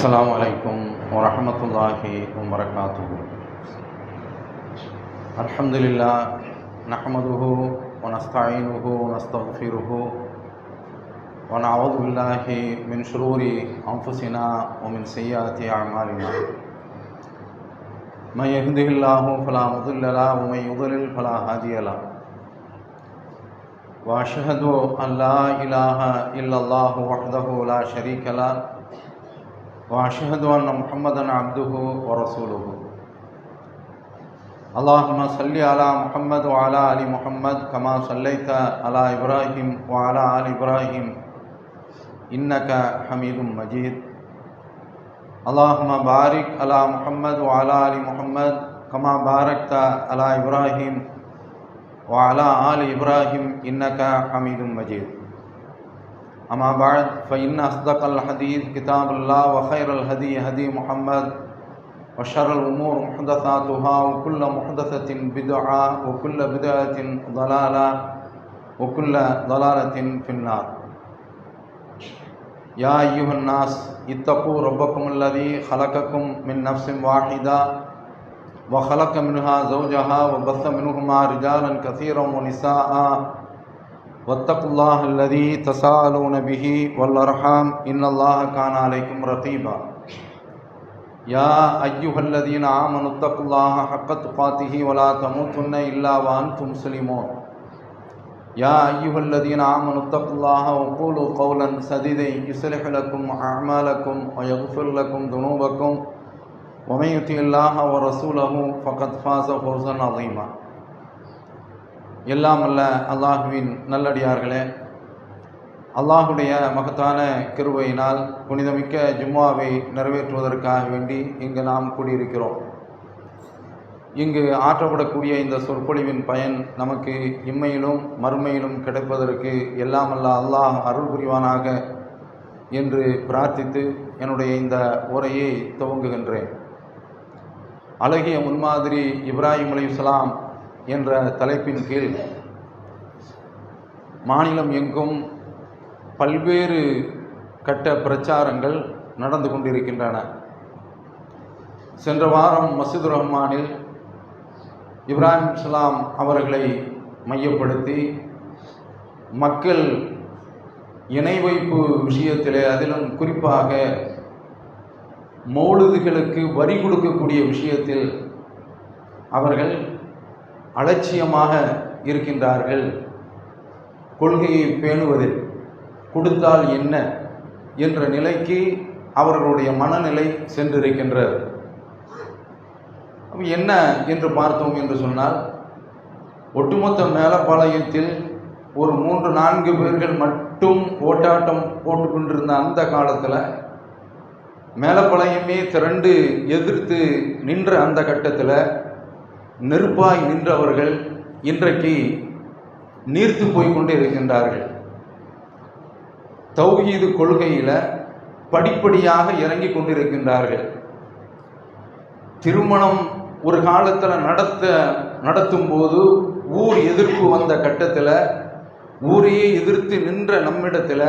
अस्सलामु अलैकुम वरहमतुल्लाहि वबरकातुहू। अल्हम्दुलिल्लाह नहमदुहु व नस्तईनुहु व नस्तगफिरुहु व नऊज़ु बिल्लाहि मिन शुरूरि अंफुसिना व मिन सय्यिआति अअमालिना। मन यहदिहिल्लाहु फला मुदिल्ल लहु व मन युद्लिल फला हादिय लहु। व अशहदु अन ला इलाहा इल्लल्लाहु वहदहु ला शरीका लहु व अशहदु अन्न मुहम्मदन अब्दुहु व रसूलुहु। अल्लाहुम्मा सल्लि अला मुहम्मद व अला आलि मुहम्मद कमा सल्लैता अला इब्राहिम व अला आलि इब्राहिम इन्नका हमीदुम मजीद। अल्लाहुम्मा बारिक अला मुहम्मद व अला आलि मुहम्मद कमा बारकता अला इब्राहिम व अला आलि इब्राहिम इन्नका हमीदुम मजीद। अम्मा बाद फ़इन्न अस्दक़ल हदीस किताबुल्लाह व खैरल हदी हदी मुहम्मद व शर्रल उमूर मुहदसातुहा व कुल्ल मुहदसतिन बिदअ व कुल्ल बिदअतिन ज़लाला व कुल्ल ज़लालतिन फिन्नार। या अय्युहन नास इत्तक़ू रब्बकुमुल्लज़ी खलक़कुम मिन नफ्सिन वाहिदा व खलक़ मिन्हा ज़ौजहा व बस्स मिन्हुमा रिजालन कसीरन व निसाअ वत्तक़ुल्लाहल्लज़ी तसाअलून बिही वल अर्हाम इन्नल्लाह कान अलैकुम रक़ीबा। या अय्युहल्लज़ीना आमनुत्तक़ुल्लाह हक़्क़ तुक़ातिही वला तमूतुन्न इल्ला व अंतुम मुस्लिमून। या अय्युहल्लज़ीना आमनुत्तक़ुल्लाह व क़ूलू क़ौलन सदीदन युस्लिह लकुम अअमालकुम व यग़फ़िर लकुम ज़ुनूबकुम व मन युतिइल्लाह व रसूलहु फ़क़द फ़ाज़ फ़ौज़न अज़ीमा। எல்லாம் அல்ல அல்லாஹுவின் நல்லடியார்களே, அல்லாஹுடைய மகத்தான கிருபையினால் புனிதமிக்க ஜும்மாவை நிறைவேற்றுவதற்காக வேண்டி இங்கு நாம் கூடியிருக்கிறோம். இங்கு ஆற்றப்படக்கூடிய இந்த சொற்பொழிவின் பயன் நமக்கு இம்மையிலும் மறுமையிலும் கிடைப்பதற்கு எல்லாம் அல்ல அல்லாஹ் அருள் புரிவானாக என்று பிரார்த்தித்து என்னுடைய இந்த உரையை துவங்குகின்றேன். அழகிய முன்மாதிரி இப்ராஹிம் அலைஹிஸ்ஸலாம் என்ற தலைப்பின் கீழ் மாநிலம் எங்கும் பல்வேறு கட்ட பிரச்சாரங்கள் நடந்து கொண்டிருக்கின்றன. சென்ற வாரம் மஸ்ஜிதுர் ரஹ்மானில் இப்ராஹிம் அலைஹிஸ்ஸலாம் அவர்களை மையப்படுத்தி மக்கள் இணை வைப்பு விஷயத்திலே, அதிலும் குறிப்பாக மௌலிதுகளுக்கு வரி கொடுக்கக்கூடிய விஷயத்தில் அவர்கள் அலட்சியமாக இருக்கின்றார்கள். கொள்கையை பேணுவதில் கொடுத்தால் என்ன என்ற நிலைக்கு அவர்களுடைய மனநிலை சென்றிருக்கின்றது. என்ன என்று பார்த்தோம் என்று சொன்னால், ஒட்டுமொத்த மேலப்பாளையத்தில் ஒரு 3-4 பேர்கள் மட்டும் ஓட்டாட்டம் போட்டுக்கொண்டிருந்த அந்த காலத்தில், மேலப்பாளையமே திரண்டு எதிர்த்து நின்ற அந்த கட்டத்தில் நெருப்பாய் நின்றவர்கள் இன்றைக்கு நீர்த்து போய்கொண்டே இருக்கின்றார்கள். தௌஹீது கொள்கையில் படிப்படியாக இறங்கி கொண்டிருக்கின்றார்கள். திருமணம் ஒரு காலத்தில் நடத்தும் போது ஊர் எதிர்ப்பு வந்த கட்டத்தில், ஊரையே எதிர்த்து நின்ற நம்மிடத்தில்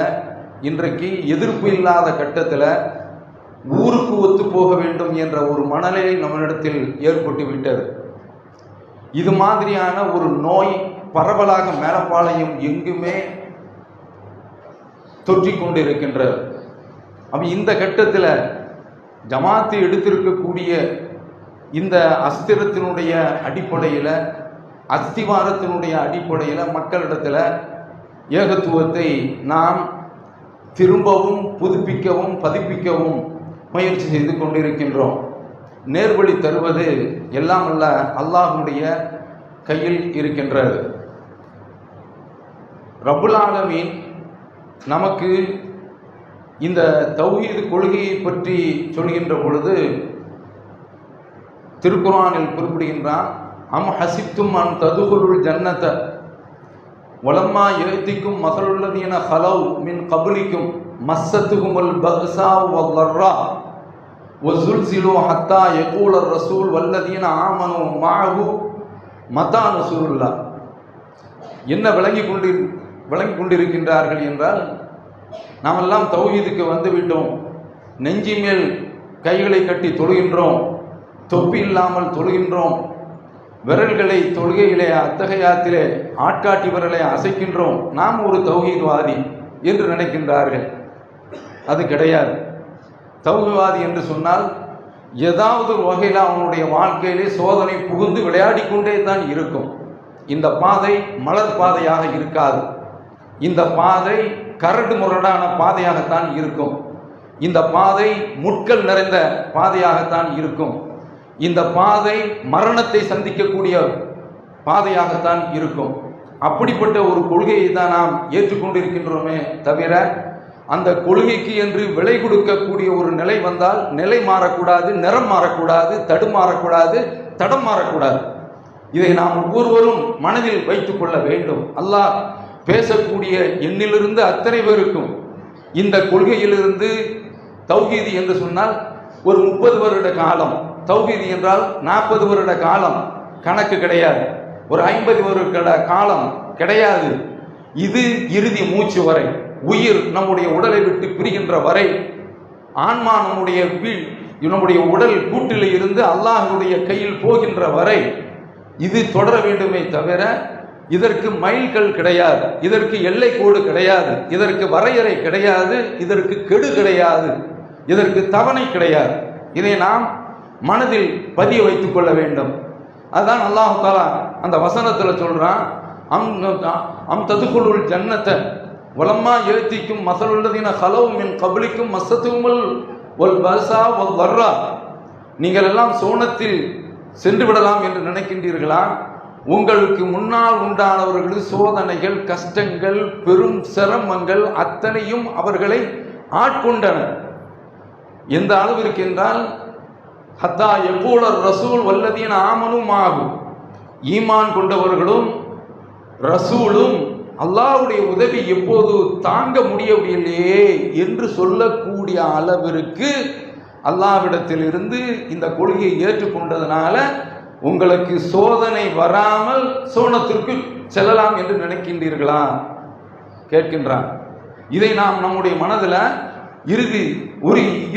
இன்றைக்கு எதிர்ப்பு இல்லாத கட்டத்தில் ஊருக்கு ஒத்து போக வேண்டும் என்ற ஒரு மனநிலை நம்மிடத்தில் ஏற்பட்டு விட்டது. இது மாதிரியான ஒரு நோய் பரவலாக மேலப்பாளையம் எங்குமே தொற்றிக் கொண்டிருக்கின்றது. இந்த கட்டத்தில் ஜமாத்து எடுத்திருக்கக்கூடிய இந்த அஸ்திரத்தினுடைய அடிப்படையில், அஸ்திவாரத்தினுடைய அடிப்படையில் மக்களிடத்தில் ஏகத்துவத்தை நாம் திரும்பவும் புதுப்பிக்கவும் பதிப்பிக்கவும் முயற்சி செய்து கொண்டிருக்கின்றோம். நேர்வழி தருவது எல்லாம் அல்ல அல்லாஹ்வுடைய கையில் இருக்கின்றது. ரப்புல் ஆலமீன் நமக்கு இந்த தௌஹீது கொள்கையை பற்றி சொல்கின்ற பொழுது திருக்குர்ஆனில் குறிப்பிடுகின்றான், அம் ஹசிப்தும் அன் ததுகுலுல் ஜன்னத வலம்மா யஅதிக்கும் மஸலுல்லதீன ஹலவ் மின் கப்லிக்கும் மஸ்ஸத்துஹுமுல் பஅஸா வல் ضرா வஸுல்ஸிலு ஹத்தா யகூல ரசூல் வல்லதீன ஆமனு மஅஹு மதா நஸ்ருல்லாஹ். என்ன விளங்கி கொண்டிருக்கின்றார்கள் என்றால், நாமெல்லாம் தௌஹீதுக்கு வந்துவிட்டோம், நெஞ்சி மேல் கைகளை கட்டி தொழுகின்றோம், தொப்பி இல்லாமல் தொழுகின்றோம், விரல்களை தொழுகையிலே அத்தகையாத்திலே ஆட்காட்டி விரலை அசைக்கின்றோம், நாம் ஒரு தௌஹீத்வாதி என்று நினைக்கின்றார்கள். அது கிடையாது. தௌஹீத்வாதி என்று சொன்னால் ஏதாவது ஒரு வகையில் அவனுடைய வாழ்க்கையிலே சோதனை புகுந்து விளையாடி கொண்டே தான் இருக்கும். இந்த பாதை மலர் பாதையாக இருக்காது. இந்த பாதை கரடு முரடான பாதையாகத்தான் இருக்கும். இந்த பாதை முட்கள் நிறைந்த பாதையாகத்தான் இருக்கும். இந்த பாதை மரணத்தை சந்திக்கக்கூடிய பாதையாகத்தான் இருக்கும். அப்படிப்பட்ட ஒரு கொள்கையை தான் நாம் ஏற்றுக்கொண்டிருக்கின்றோமே தவிர அந்த கொள்கைக்கு என்று விலை கொடுக்கக்கூடிய ஒரு நிலை வந்தால் நிலை மாறக்கூடாது, நிறம் மாறக்கூடாது, தடுமாறக்கூடாது, தடம் மாறக்கூடாது. இதை நாம் ஒவ்வொருவரும் மனதில் வைத்துக் கொள்ள வேண்டும். அல்லாஹ் பேசக்கூடிய எண்ணிலிருந்து அத்தனை பேருக்கும் இந்த கொள்கையிலிருந்து தௌஹீது என்று சொன்னால் ஒரு 30 வருட காலம், தௌஹீது என்றால் 40 வருட காலம் கணக்கு கிடையாது, ஒரு 50 வருட காலம் கிடையாது. இது இறுதி மூச்சு வரை, உயிர் நம்முடைய உடலை விட்டு பிரிகின்ற வரை, ஆன்மா நம்முடைய உடல் கூட்டில் இருந்து அல்லாஹ்வுடைய கையில் போகின்ற வரை இது தொடர வேண்டுமே தவிர இதற்கு மைல்கள் கிடையாது, இதற்கு எல்லை கோடு கிடையாது, இதற்கு வரையறை கிடையாது, இதற்கு கெடு கிடையாது, இதற்கு தவணை கிடையாது. இதை நாம் மனதில் பதிய வைத்துக் கொள்ள வேண்டும். அதுதான் அல்லாஹ் தஆலா அந்த வசனத்தில் சொல்றான், அம் ததுகுலுல் ஜன்னத்தை வலம்மா ஏத்திக்கும் மசலுள்ளதின ஹலவும் மின் கபலிக்கும் மசத்துமல் ஒல் பல்சா ஒல் வர்றா, நீங்கள் எல்லாம் சோனத்தில் சென்று விடலாம் என்று நினைக்கின்றீர்களா? உங்களுக்கு முன்னால் உண்டானவர்கள் சோதனைகள், கஷ்டங்கள், பெரும் சிரமங்கள் அத்தனையும் அவர்களை ஆட்கொண்டன. எந்த அளவிற்கு என்றால் ஹத்தா யகூலர் ரசூல் வல்லதீன ஆமனும் ஆகும், ஈமான் கொண்டவர்களும் ரசூலும் அல்லாஹ்வுடைய உதவி எப்போது தாங்க முடியவில்லையே என்று சொல்லக்கூடிய அளவிற்கு அல்லாஹ்விடத்தில் இருந்து இந்த கொள்கையை ஏற்றுக்கொண்டதனால உங்களுக்கு சோதனை வராமல் சோனத்திற்கு செல்லலாம் என்று நினைக்கின்றீர்களா கேட்கின்றான். இதை நாம் நம்முடைய மனதில்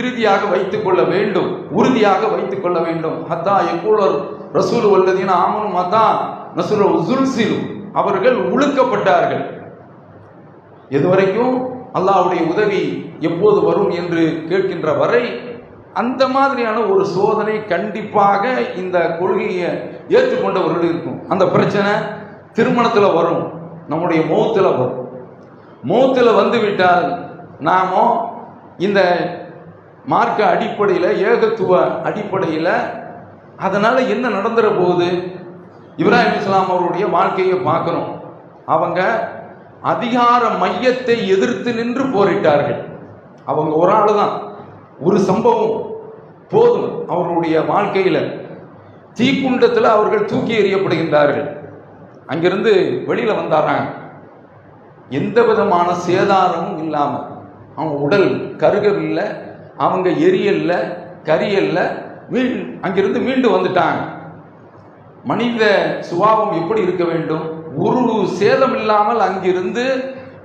இறுதியாக வைத்துக் கொள்ள வேண்டும், உறுதியாக வைத்துக் கொள்ள வேண்டும். ஹத்தா யகூலர் ரசூல் வல்லதீன ஆமனும் ஹத்தா நஸ்ரு உஸுல்சிலு, அவர்கள் உழுக்கப்பட்டார்கள். எதுவரைக்கும் அல்லாஹ்வுடைய உதவி எப்போது வரும் என்று கேட்கின்ற வரை அந்த மாதிரியான ஒரு சோதனை கண்டிப்பாக இந்த கொள்கையை ஏற்றுக்கொண்டவர்கள் இருக்கும். அந்த பிரச்சனை திருமணத்தில் வரும், நம்முடைய மௌத்தில் வரும். மௌத்தில் வந்துவிட்டால் நாமோ இந்த மார்க்க அடிப்படையில், ஏகத்துவ அடிப்படையில் அதனால் என்ன நடந்துற போகுது? இப்ராஹிம் இஸ்லாம் அவருடைய வாழ்க்கையை பார்க்குறோம். அவங்க அதிகார மையத்தை எதிர்த்து நின்று போரிட்டார்கள். அவங்க ஒரு ஆள் தான், ஒரு சம்பவம் போதும் அவர்களுடைய வாழ்க்கையில். தீக்குண்டத்தில் அவர்கள் தூக்கி எறியப்படுகின்றார்கள். அங்கிருந்து வெளியில் வந்தாராங்க, எந்த விதமான சேதாரமும் இல்லாமல். அவங்க உடல் கருகவில்லை, அவங்க எரியல்ல, கரியல்ல, அங்கிருந்து மீண்டு வந்துட்டாங்க. மனித சுபாவம் எப்படி இருக்க வேண்டும்? ஒரு சேதம் இல்லாமல் அங்கிருந்து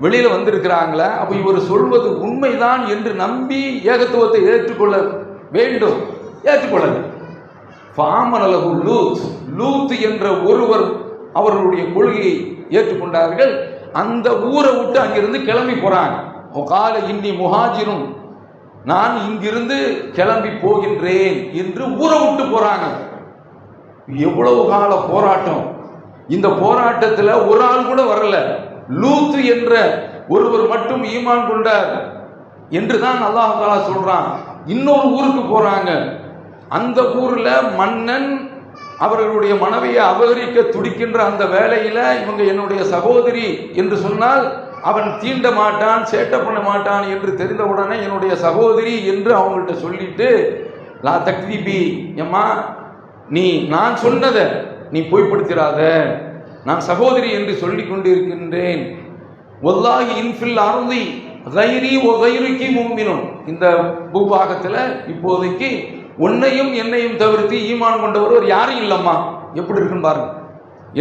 வெளியில் வந்திருக்கிறாங்களே, அப்போ இவர் சொல்வது உண்மைதான் என்று நம்பி ஏகத்துவத்தை ஏற்றுக்கொள்ள வேண்டும். ஏற்றுக்கொள்ளது ஃபாமனலகு லூத் என்ற ஒருவர் அவர்களுடைய கொள்கையை ஏற்றுக்கொண்டார்கள். அந்த ஊரை விட்டு அங்கிருந்து கிளம்பி போறாங்க. கால இன்னி முஹாஜிரும், நான் இங்கிருந்து கிளம்பி போகின்றேன் என்று ஊரை விட்டு போறாங்க. எவ்வளவு கால போராட்டம்! இந்த போராட்டத்தில் ஒரு ஆள் கூட வரல. லூத் என்ற ஒருவர் மட்டும் ஈமான் கொண்டார் என்றுதான் அல்லாஹ் தஆலா சொல்றான். இன்னொரு ஊருக்கு போறாங்க. அந்த ஊர்ல மன்னன் அவர்களுடைய மனைவியை அபகரிக்க துடிக்கின்ற அந்த வேளையில இவங்க என்னுடைய சகோதரி என்று சொன்னால் அவன் தீண்ட மாட்டான், சேட்டை பண்ண மாட்டான் என்று தெரிந்தவுடனே என்னுடைய சகோதரி என்று அவங்கள்ட்ட சொல்லிட்டு, லா தக்திபி, எம்மா நீ நான் சொன்னதை நீ பொய்ப்படுத்திடாத, நான் சகோதரி என்று சொல்லிக் கொண்டிருக்கின்றேன். வல்லாஹி இன்ஃபில் அர்தி கைரி ஒ கைரிக்கி முஃமினுன், இந்த பூபாகத்தில் இப்போதைக்கு உன்னையும் என்னையும் தவிர்த்து ஈமான் கொண்டவர் யாரும் இல்லம்மா. எப்படி இருக்குன்னு பாருங்க,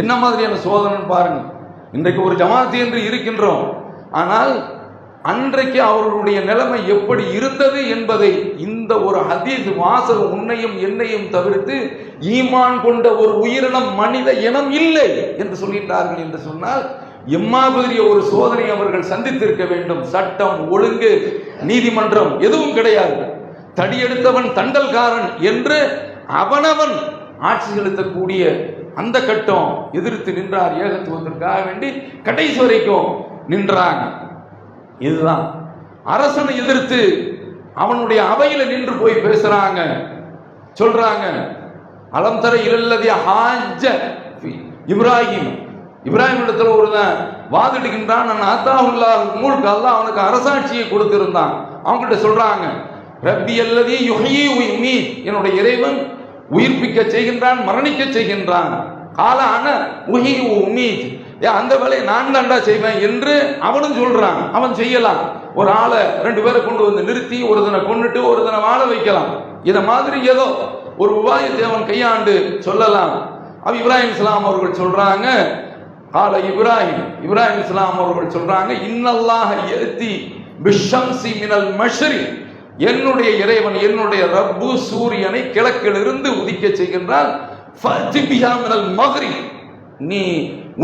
என்ன மாதிரியான சோதனை பாருங்க. இன்றைக்கு ஒரு ஜமாத் என்று இருக்கின்றோம், ஆனால் அன்றைக்கு அவர்களுடைய நிலைமை எப்படி இருந்தது என்பதை இந்த ஒரு ஹதீஸ் வாசகம் உன்னையும் என்னையும் தவிர்த்து ஈமான் கொண்ட ஒரு உயிரினம் மனித இனம் இல்லை என்று சொல்கின்றார்கள் என்று சொன்னால் எம்மாதிரிய ஒரு சோதனை அவர்கள் சந்தித்திருக்க வேண்டும். சட்டம் ஒழுங்கு நீதிமன்றம் எதுவும் கிடையாது. தடியெடுத்தவன் தண்டல்காரன் என்று அவனவன் ஆட்சி செலுத்தக்கூடிய அந்த கட்டம் எதிர்த்து நின்றார். ஏகத்துவத்திற்காக வேண்டி கடைசி வரைக்கும் நின்றாங்க. இதுதான் அரசனை எதிர்த்து அவனுடைய அவையில நின்று போய் பேசுறாங்க, சொல்றாங்க அலம் தர இல்லல்லதி ஹாஜ்ஜ இப்ராஹிம். இப்ராஹிம் இடத்துல ஒருவன் வாதிடுகின்றான், நான் அத்தாஹுல்லாஹ் முல்க், அல்லாஹ் அவனுக்கு அரசாட்சியை கொடுத்திருந்தான். அவங்ககிட்ட சொல்றாங்க ரப்பி அல்லதி யுஹ்யி வ யுமீத், என்னுடைய இறைவன் உயிர்ப்பிக்க செய்கின்றான், மரணிக்க செய்கின்றான். கால அன உஹி உமீத், அந்த வேலையை நான் தாண்டா செய்வேன் என்று அவனும் சொல்றான். அவன் செய்யலாம். ஒரு ஆளை 2 பேரை கொண்டு வந்து நிறுத்தி ஒருத்தனை கொண்டுட்டு ஒருத்தனை வாழ வைக்கலாம். இத மாதிரி ஏதோ ஒரு உபாயத்தை அவன் கையாண்டு சொல்லலாம். அவ இப்ராஹிம் இஸ்லாம் அவர்கள் சொல்றாங்க, கால இப்ராஹிம் இஸ்லாம் அவர்கள் சொல்றாங்க, இன்னல்லாஹ யதி பிஷம்சி மினல் மஷ்ரி, என்னுடைய இறைவன் என்னுடைய ரப்பு சூரியனை கிழக்கிலிருந்து உதிக்க செய்கின்றான். ஃபத்பிஹா மினல் மக்ரிப், நீ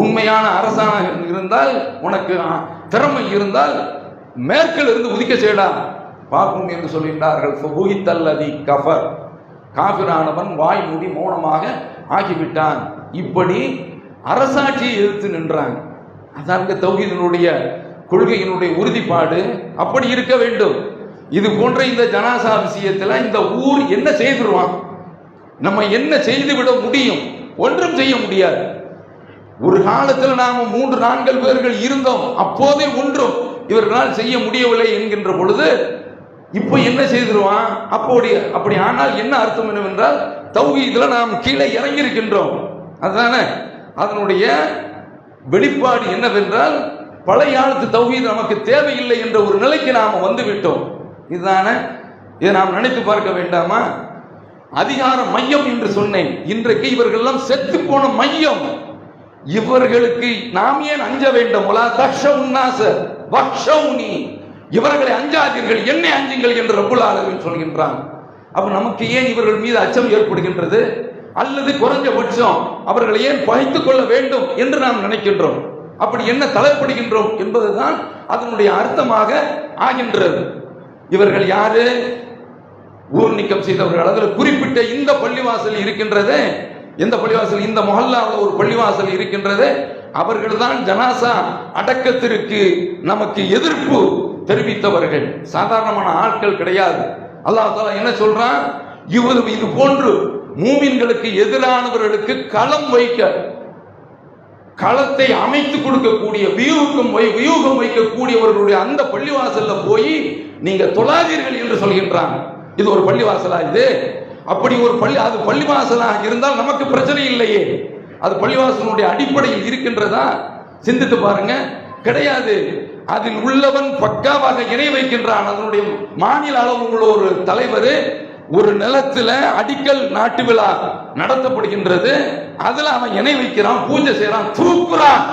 உண்மையான அரசாக இருந்தால், உனக்கு திறமை இருந்தால் மேற்கில் இருந்து உதிக்க செய்யடா பார்க்கும் என்று சொல்கின்றார்கள். ஃபபுஹித்தல்லதி கஃபர், காஃபிரானவன் வாய் மூடி மௌனமாக ஆகிவிட்டான். இப்படி அரசாட்சியை எதிர்த்து நின்றாங்க. அதான் தௌஹீதினுடைய கொள்கையினுடைய உறுதிப்பாடு அப்படி இருக்க வேண்டும். இது போன்ற இந்த ஜனாசா விஷயத்தில் இந்த ஊர் என்ன செய்திருவான், நம்ம என்ன செய்துவிட முடியும்? ஒன்றும் செய்ய முடியாது. ஒரு காலத்தில் நாம 3-4 பேர்கள் இருந்தோம், அப்போதே ஒன்றும் இவர்களால் செய்ய முடியவில்லை என்கின்ற பொழுது இப்போ என்ன செய்திருவான்? அப்படி ஆனால் என்ன அர்த்தம் என்னவென்றால் தௌஹீதுல நாம் கீழே இறங்கி இருக்கின்றோம். அதுதானே அதனுடைய வெளிப்பாடு. என்னவென்றால் பழைய காலத்து தௌஹீது நமக்கு தேவையில்லை என்ற ஒரு நிலைக்கு நாம் வந்து விட்டோம். இதுதானே, இதை நாம் நினைத்து பார்க்க வேண்டாமா? அதிகார மையம் என்று சொன்னேன். இன்றைக்கு இவர்கள் எல்லாம் செத்து போன மையம். இவர்களுக்கு நாம் ஏன் அஞ்ச வேண்டும்? இவர்களை அஞ்சாதீர்கள், என்னை அஞ்சுங்கள் என்று ரப்புல் ஆலமீன் சொல்கின்றான். அப்ப நமக்கு ஏன் இவர்கள் மீது அச்சம் ஏற்படுகின்றது? அல்லது குறைஞ்சபட்சம் அவர்களை ஏன் பகைத்துக் கொள்ள வேண்டும் என்று நாம் நினைக்கின்றோம்? அப்படி என்ன தலைப்படுகின்றோம் என்பதுதான் அதனுடைய அர்த்தமாக ஆகின்றது. இவர்கள் யாரு? ஊர் நீக்கம் செய்தவர்கள். அதில் குறிப்பிட்ட இந்த பள்ளிவாசல் இருக்கின்றது, எந்த பள்ளிவாசல்? இந்த மொஹல்லாவில் ஒரு பள்ளிவாசல் இருக்கின்றது. அவர்கள் தான் ஜனாசா அடக்கத்திற்கு நமக்கு எதிர்ப்பு தெரிவித்தவர்கள். சாதாரணமான ஆட்கள் கிடையாது. அல்லாஹ் தஆலா என்ன சொல்றான்? இது போன்று மூமின்களுக்கு எதிரானவர்களுக்கு களம் வைக்க, களத்தை அமைத்து கொடுக்கக்கூடிய, வியூகம் வைக்கக்கூடியவர்களுடைய அந்த பள்ளிவாசல்ல போய் நீங்க தொழாதீர்கள் என்று சொல்கின்றாங்க. இது ஒரு பள்ளிவாசலா? இது அப்படி ஒரு அது பள்ளிவாசலாக இருந்தால் நமக்கு பிரச்சனை இல்லையே. அது பள்ளிவாசலுடைய அடிப்படையில் இருக்கின்றதா? சிந்தித்து பாருங்க. கிடையாது. அதில் உள்ளவன் பக்காவாக இணை வைக்கின்றான். அதனுடைய மாநில அளவில் உள்ள ஒரு தலைவர் ஒரு நிலத்துல அடிக்கல் நாட்டு விழா நடத்தப்படுகின்றது, அதுல அவன் இணை வைக்கிறான், பூஜை செய்யறான், தூக்குறான்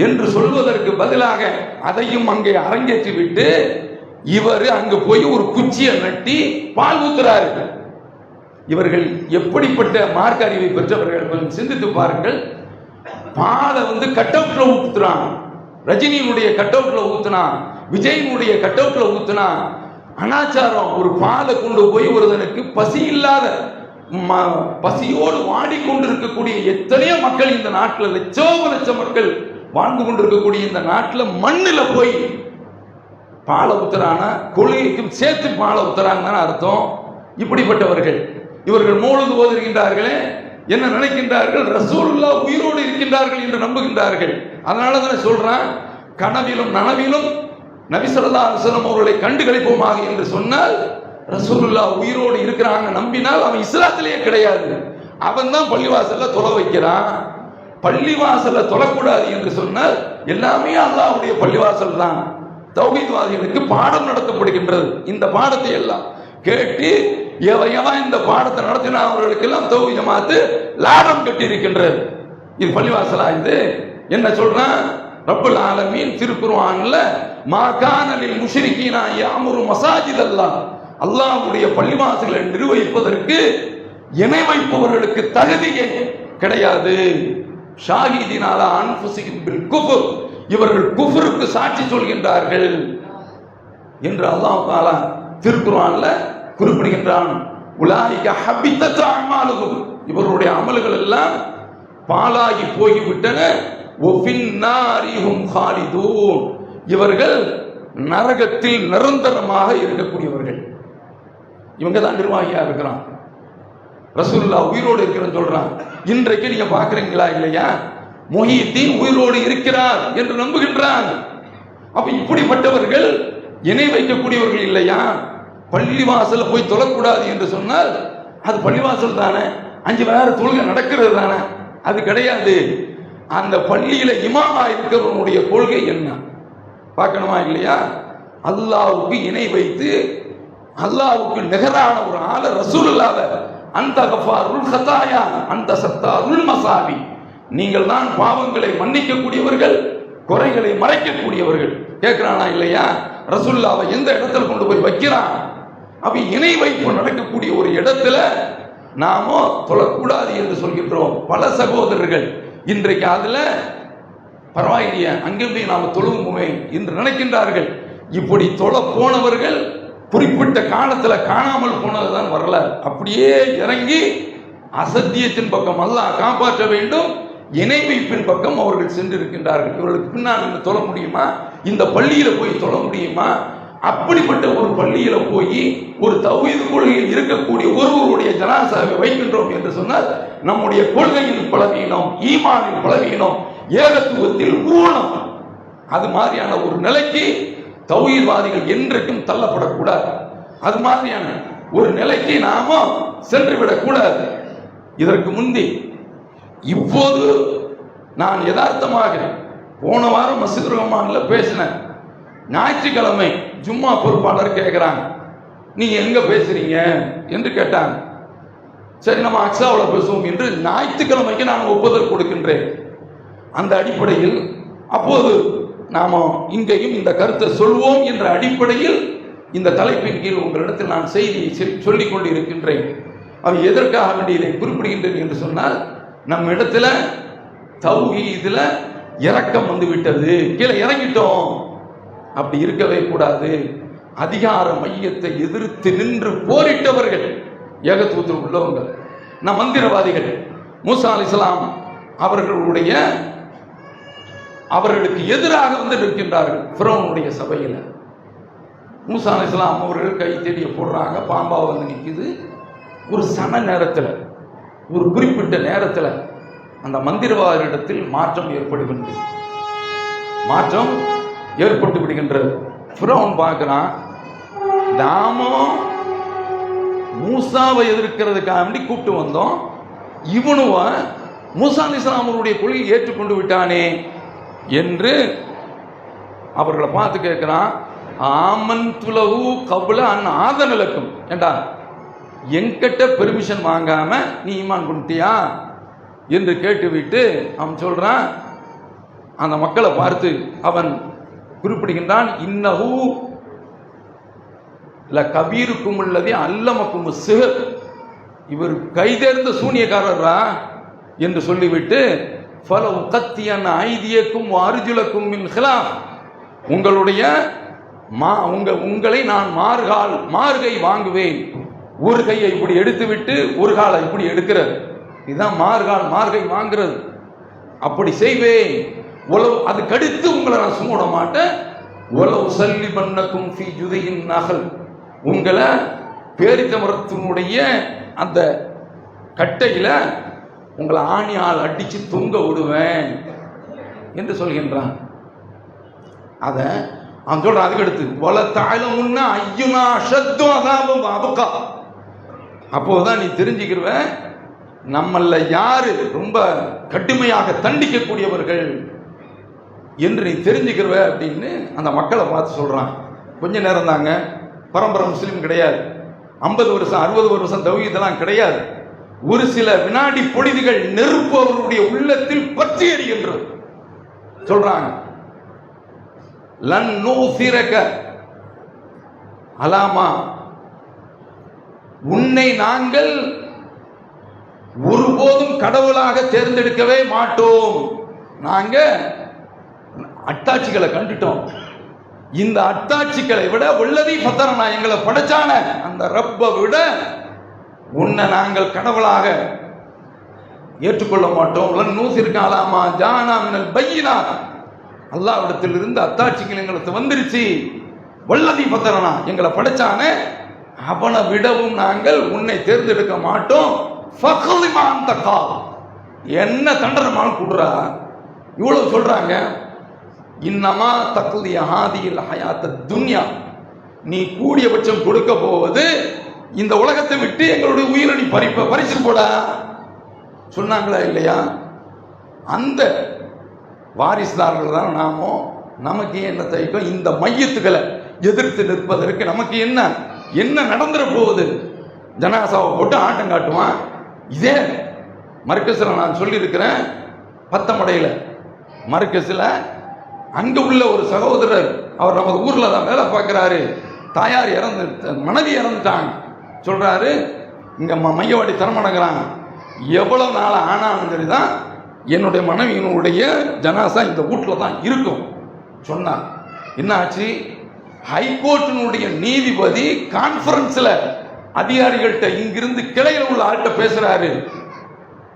என்று சொல்வதற்கு பதிலாக அதையும் அங்கே அரங்கேற்றி விட்டு இவர் அங்கு போய் ஒரு குச்சியை நட்டி பால் ஊத்துறாரு. இவர்கள் எப்படிப்பட்ட மார்க்க அறிவை பெற்றவர்கள்? கொஞ்சம் சிந்தித்து பாருங்கள். பாலை கட் அவுட்ல ஊத்துறான், ரஜினியினுடைய கட் அவுட்ல ஊத்துனான், விஜயினுடைய கட் அவுட்ல ஊத்துனான். அனாச்சாரம். ஒரு பாலை கொண்டு போய் ஒருவனுக்கு பசி இல்லாத, பசியோடு வாடிக்கொண்டிருக்கக்கூடிய எத்தனையோ மக்கள் இந்த நாட்டில், லட்சம் மக்கள் வாழ்ந்து கொண்டிருக்கக்கூடிய இந்த நாட்டில் மண்ணில் போய் பாலை ஊத்துறானா? கொள்கைக்கும் சேர்த்து பாலை ஊத்துறாங்கன்னு அர்த்தம். இப்படிப்பட்டவர்கள் இவர்கள் மௌலூது ஓதுகின்றார்களே, என்ன நினைக்கின்றார்கள்? ரசூலுல்லாஹ் உயிரோடு இருக்கின்றார்கள் என்று நம்புகின்றார்கள். அதனால தானே சொல்றான், கனவிலும் நனவிலும் நபி ஸல்லல்லாஹு அலைஹி வஸல்லம் அவர்களை கண்டு களிப்போமாக என்று சொன்னால், ரசூலுல்லாஹ் உயிரோடு இருக்கிறாங்க நம்பினால் அவன் இஸ்லாத்திலேயே கிடையாது. அவன் தான் பள்ளிவாசல்ல தொலை வைக்கிறான். பள்ளிவாசல்ல தொழக்கூடாது என்று சொன்னால் எல்லாமே அல்லாஹ்வுடைய பள்ளிவாசல் தான். தௌஹீத்வாதிகளுக்கு பாடம் நடத்தப்படுகின்றது. இந்த பாடத்தை எல்லாம் கேட்டு எவன் இந்த பாடத்தை நடத்தினா அவர்களுக்கு எல்லாம் தௌஹீத் ஜமாஅத் லாடம் கட்டி இருக்கின்றது. இது பள்ளிவாசலா? இது என்ன சொல்றான்? ரப்பல் ஆலமீன் திருக்குர்ஆன்ல மா கான லில் முஷ்ரிகீனா யஅமுரு மசாஜித் அல்லாஹ், அல்லாஹ்வுடைய பள்ளிவாசல்களை நிர்வகிப்பதற்கு இணை வைப்பவர்களுக்கு தகுதியே கிடையாது. ஷாஹிதீன் அலா அன்ஃபுஸிஹிம் பில் குஃப்ர், இவர்கள் குஃப்ருக்கு சாட்சி சொல்கின்றார்கள் என்று அல்லாஹ் தஆலா திருக்குர்ஆன்ல குறிப்பிடுகின்றான். உலாயிக ஹபித்தத் அமாலுஹும், இவருடைய அமல்கள் எல்லாம் பாழாகி போய்விட்டன. வஃபின் நாரிஹும் ஹாலிதூன், இவர்கள் நரகத்தில் நிரந்தரமாக இருக்கக்கூடியவர்கள். இவங்க தான் நிர்வாகியா இருக்கிறான். ரசூலுல்லாஹ் உயிரோடு இருக்கிறேன்னு சொல்றான். இன்றைக்கு நீங்க பாக்குறீங்களா இல்லையா? முஹிதீன் உயிரோடு இருக்கிறார் என்று நம்புகின்றார். அப்ப இப்படிப்பட்டவர்கள் இணை வைக்கக்கூடியவர்கள் இல்லையா? பள்ளிவாசல் போய் தொழக்கூடாது என்று சொன்னால் அது பள்ளிவாசல் தானே, 5 வேற தொழுகை நடக்கிறது தானே, அது கிடையாது. அந்த பள்ளியில இமாமா இருக்கிறவனுடைய கொள்கை என்ன பார்க்கணுமா இல்லையா? அல்லாஹ்வுக்கு இணை வைத்து அல்லாஹ்வுக்கு நிகரான ஒரு ஆள ரசூலுல்லாஹ் அந்த கஃபாருல் ஹதாயா அந்த சத்தாருல் மசாவி, நீங்கள் தான் பாவங்களை மன்னிக்கக்கூடியவர்கள், குறைகளை மறைக்கக்கூடியவர்கள் கேட்கிறானா இல்லையா? ரசூலுல்லாஹ்வை எந்த இடத்துல கொண்டு போய் வைக்கிறான்? அப்ப இணை வைப்பு நடக்கக்கூடிய ஒரு இடத்துல நாமோ தொழக்கூடாது என்று சொல்கின்றோம். பல சகோதரர்கள் இன்றைக்கு அதுல பரவாயில்லையே அங்கே போய் நாம தொழுகுமே என்று நினைக்கின்றார்கள். இப்படி தொழ போனவர்கள் குறிப்பிட்ட காலத்துல காணாமல் போனதுதான் வரலாறு. அப்படியே இறங்கி அசத்தியத்தின் பக்கம் அல்லாஹ் காப்பாற்ற வேண்டும், இணை வைப்பின் பக்கம் அவர்கள் சென்றிருக்கின்றார்கள். இவர்களுக்கு பின்னால் நின்று தொழ முடியுமா? இந்த பள்ளியில போய் தொழ முடியுமா? அப்படிப்பட்ட ஒரு பள்ளியில போய் ஒரு தௌஹீத் கொள்கையில் இருக்கக்கூடிய ஒருவருடைய ஜனாசாவை வைக்கின்றோம் என்று சொன்னால் நம்முடைய கொள்கையின் பலவீனம், ஈமானின் பலவீனம், ஏகத்துவத்தில் ஊனம், அது மாதிரியான ஒரு நிலைக்கு தௌஹீத்வாதிகள் என்றைக்கும் தள்ளப்படக்கூடாது. அது மாதிரியான ஒரு நிலைக்கு நாம சென்று விடக்கூடாது. இதற்கு முந்தி இப்போது நான் யதார்த்தமாக போன வாரம் மஸ்ஜித் ரஹ்மான்ல பேசினேன். ஞாயிற்றுக்கிழமை ஜும்மா பொறுப்பாளர் கேட்கிறாங்க, நீங்க எங்க பேசுறீங்க என்று கேட்டாங்க. சரி, நம்ம அக்ஸாவில் பேசுவோம் என்று ஞாயிற்றுக்கிழமைக்கு நான் ஒப்புதல் கொடுக்கின்றேன். அந்த அடிப்படையில் அப்போது நாம இங்கேயும் இந்த கருத்தை சொல்வோம் என்ற அடிப்படையில் இந்த தலைப்பின் கீழ் உங்களிடத்தில் நான் செய்தியை சொல்லிக் கொண்டு இருக்கின்றேன். அது எதற்காக வேண்டி இதை குறிப்பிடுகின்றேன் என்று சொன்னால், நம்ம இடத்துல தௌஹீதுல இறக்கம் வந்து விட்டது, கீழே இறங்கிட்டோம். அப்படி இருக்கவே கூடாது. அதிகார மையத்தை எதிர்த்து நின்று போரிட்டவர்கள் ஏகத்துவத்தில் உள்ளவங்க, நம் மந்திரவாதிகள். மூசா அலைஹிஸ்ஸலாம் அவர்களுக்கு எதிராக வந்து நிற்கின்றார்கள் ஃபிரௌனுடைய சபையில். மூசா அலைஹிஸ்ஸலாம் அவர்கள் கை தேடிய போடுறாங்க, பாம்பா வந்து நிற்குது. ஒரு சம நேரத்தில், ஒரு குறிப்பிட்ட நேரத்தில் அந்த மந்திரவாதியிடத்தில் மாற்றம் ஏற்பட்டு விடுகின்றது. ஃபிரௌன் பார்க்கிறான், நாமும் மூசாவை எதிர்க்கிறதுக்காக வேண்டி கூப்பிட்டு வந்தோம், இவனுவ மூசா அலைஹிஸ்ஸலாம் அவருடைய கொள்கையை ஏற்றுக்கொண்டு விட்டானே என்று அவர்களை பார்த்து கேட்கிறான். ஆமன்துலஹு கப்ல அன் ஆதன லக்கும், ஏண்டா என்கிட்ட பெர்மிஷன் வாங்காம நீ ஈமான் கொண்டியா என்று கேட்டுவிட்டு அவன் சொல்றான். அந்த மக்களை பார்த்து அவன் குறிப்பிடுகின்றான், இன்னஹு ல கபீருக்கும் உள்ளதே அல்லமக்கும் சிஹர், இவர் கைதேர்ந்த சூனியக்காரரா என்று சொல்லிவிட்டு ஃபல உகத்தியன் ஐதியக்கும் அர்ஜுலக்கும் மின் ஹிலாஃப், உங்களை நான் மார்கை வாங்குவேன். ஒரு கையை இப்படி எடுத்துவிட்டு ஒரு காலை இப்படி எடுக்கிறது, இதுதான் மார்கை வாங்குறது. அப்படி செய்வேன். உலவு அதுக்கடுத்து உங்களை நான் சும்மா விட மாட்டேன். உலவு சல்லி பண்ணக்கும் ஃபி ஜுதையின் நகல், உங்களை பேரித்த மரத்தினுடைய அந்த கட்டையில உங்களை ஆணியால் அடிச்சு தொங்க விடுவேன் என்று சொல்கின்றான். அத அவன் சொல்றான். அதுக்கடுத்து வல தாயில முன்ன ஐயுனா ஷத்தும் அதாபம் அபுகா, அப்போதான் நீ தெரிஞ்சுக்கிற நம்மள யாரு ரொம்ப கடுமையாக தண்டிக்கக்கூடியவர்கள் என்று நீ தெரிஞ்சுக்கிற அப்படின்னு அந்த மக்களை பார்த்து சொல்றான். கொஞ்ச நேரம் தாங்க, பரம்பரை முஸ்லீம் கிடையாது, 50 வருஷம் 60 வருஷம் தௌஹீதெல்லாம் கிடையாது. ஒரு சில வினாடி பொழுதுகள் நெருப்பு அவருடைய உள்ளத்தில் பற்றி எரிகின்றது சொல்றாங்க. லன் நூசிரக அலாமா, உன்னை நாங்கள் ஒருபோதும் கடவுளாக தேர்ந்தெடுக்கவே மாட்டோம். நாங்க அட்டாட்சிகளை கண்டுட்டோம். இந்த அத்தாட்சிகளை விட உள்ளதை பத்தரனா, எங்களை படைச்சான அந்த ரப்பை விட உன்னை நாங்கள் கடவுளாக ஏற்றுக்கொள்ள மாட்டோம். நூசிற்காலாமா ஜானா மினல் பையினா, அல்லாஹ்விடத்தில் இருந்து அத்தாட்சிகள் எங்களுக்கு வந்துருச்சு. வல்லதி பத்தரனா, எங்களை படைச்சான அவனை விடவும் நாங்கள் உன்னை தேர்ந்தெடுக்க மாட்டோம். ஃபக்லிமான் தகா, என்ன தண்டனமான கூடுறா. இவ்வளவு சொல்றாங்க. இன்னமா தக்லிய ஹாதியில் ஹயாத்த துன்யா, நீ கூடியபட்சம் கொடுக்க போவது இந்த உலகத்தை விட்டு எங்களுடைய உயிரை நீ பறிச்சு போடா சொன்னாங்களா இல்லையா? அந்த வாரிசுதாரர்கள் தான் நாமோ. நமக்கு என்ன தயக்கம்? இந்த மையத்துக்களை எதிர்த்து நிற்பதற்கு நமக்கு என்ன நடந்துட போகுது? ஜனாசாவை போட்டு ஆட்டம் காட்டுவான். இதே மர்கஸில் நான் சொல்லியிருக்கிறேன், பத்தமடையில் மர்கஸில் அங்க உள்ள ஒரு சகோதரர், அவர் நமது ஊர்ல தான் வேலை பார்க்கிறாரு. தாயார் மனைவி இறந்துட்டாங்க. சொல்றாரு, இங்க மையவாடி தரமடங்கிறாங்க. எவ்வளவு நாள் ஆனாலும் சரிதான் என்னுடைய மனைவியினுடைய ஜனாசா இந்த வீட்டுல தான் இருக்கும் சொன்னார். என்ன ஆச்சு? ஹைகோர்ட்டினுடைய நீதிபதி கான்பரன்ஸ்ல அதிகாரிகள்கிட்ட இங்கிருந்து கிளையில் உள்ள ஆள்கிட்ட பேசுறாரு.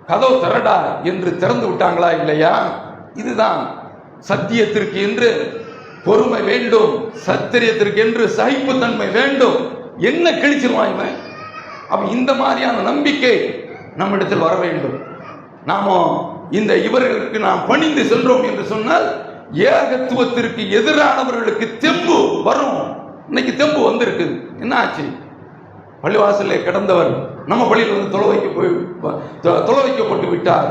கதவு திறடா என்று திறந்து விட்டாங்களா இல்லையா? இதுதான் சத்தியத்திற்கு என்று பொறுமை வேண்டும், சத்திரியத்திற்கு என்று சகிப்புத்தன்மை வேண்டும். என்ன கிழிச்சிருவான் இவன்? அப்ப இந்த மாதிரியான நம்பிக்கை நம்மிடத்தில் வர வேண்டும். நாம இந்த இவர்களுக்கு நாம் பணிந்து சென்றோம் என்று சொன்னால் ஏகத்துவத்திற்கு எதிரானவர்களுக்கு தெம்பு வரும். இன்னைக்கு தெம்பு வந்திருக்கு. என்ன ஆச்சு? பள்ளிவாசலே கிடந்தவர் நம்ம பள்ளியில் வந்து தொலை வைக்கப்பட்டு விட்டார்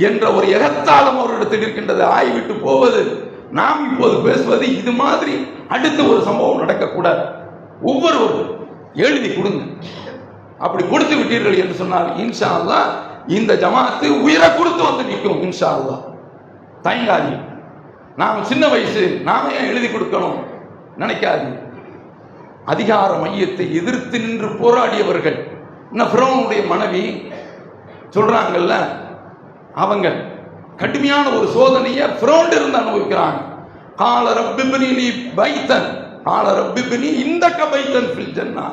என்ற ஒரு எகத்தாளம் அவரிடத்தில் இருக்கின்றது. ஆய்விட்டு போவது, நாம் இப்போது பேசுவது இது மாதிரி அடுத்த ஒரு சம்பவம் நடக்கக்கூடாது. ஒவ்வொருவரும் எழுதி கொடுங்க. அப்படி கொடுத்து விட்டீர்கள் என்று சொன்னால் இன்ஷா அல்லாஹ் இந்த ஜமாத்து உயிரை கொடுத்து வந்து நிற்கும். இன்ஷா அல்லாஹ் தயங்காதி. நாம் சின்ன வயசு, நாம ஏன் எழுதி கொடுக்கணும் நினைக்காது. அதிகார மையத்தை எதிர்த்து நின்று போராடியவர்கள். இன்னும் ஃபிரௌனுடைய மனைவி சொல்றாங்கல்ல, அவங்க கடுமையான ஒரு சோதனையை ஃபிரௌன் இருந்து அனுபவிக்கிறாங்க. கால ரப்பிப்னி லி பைத்தன், கால ரப்பிப்னி இந்தக பைத்தன் ஃபில் ஜன்னா,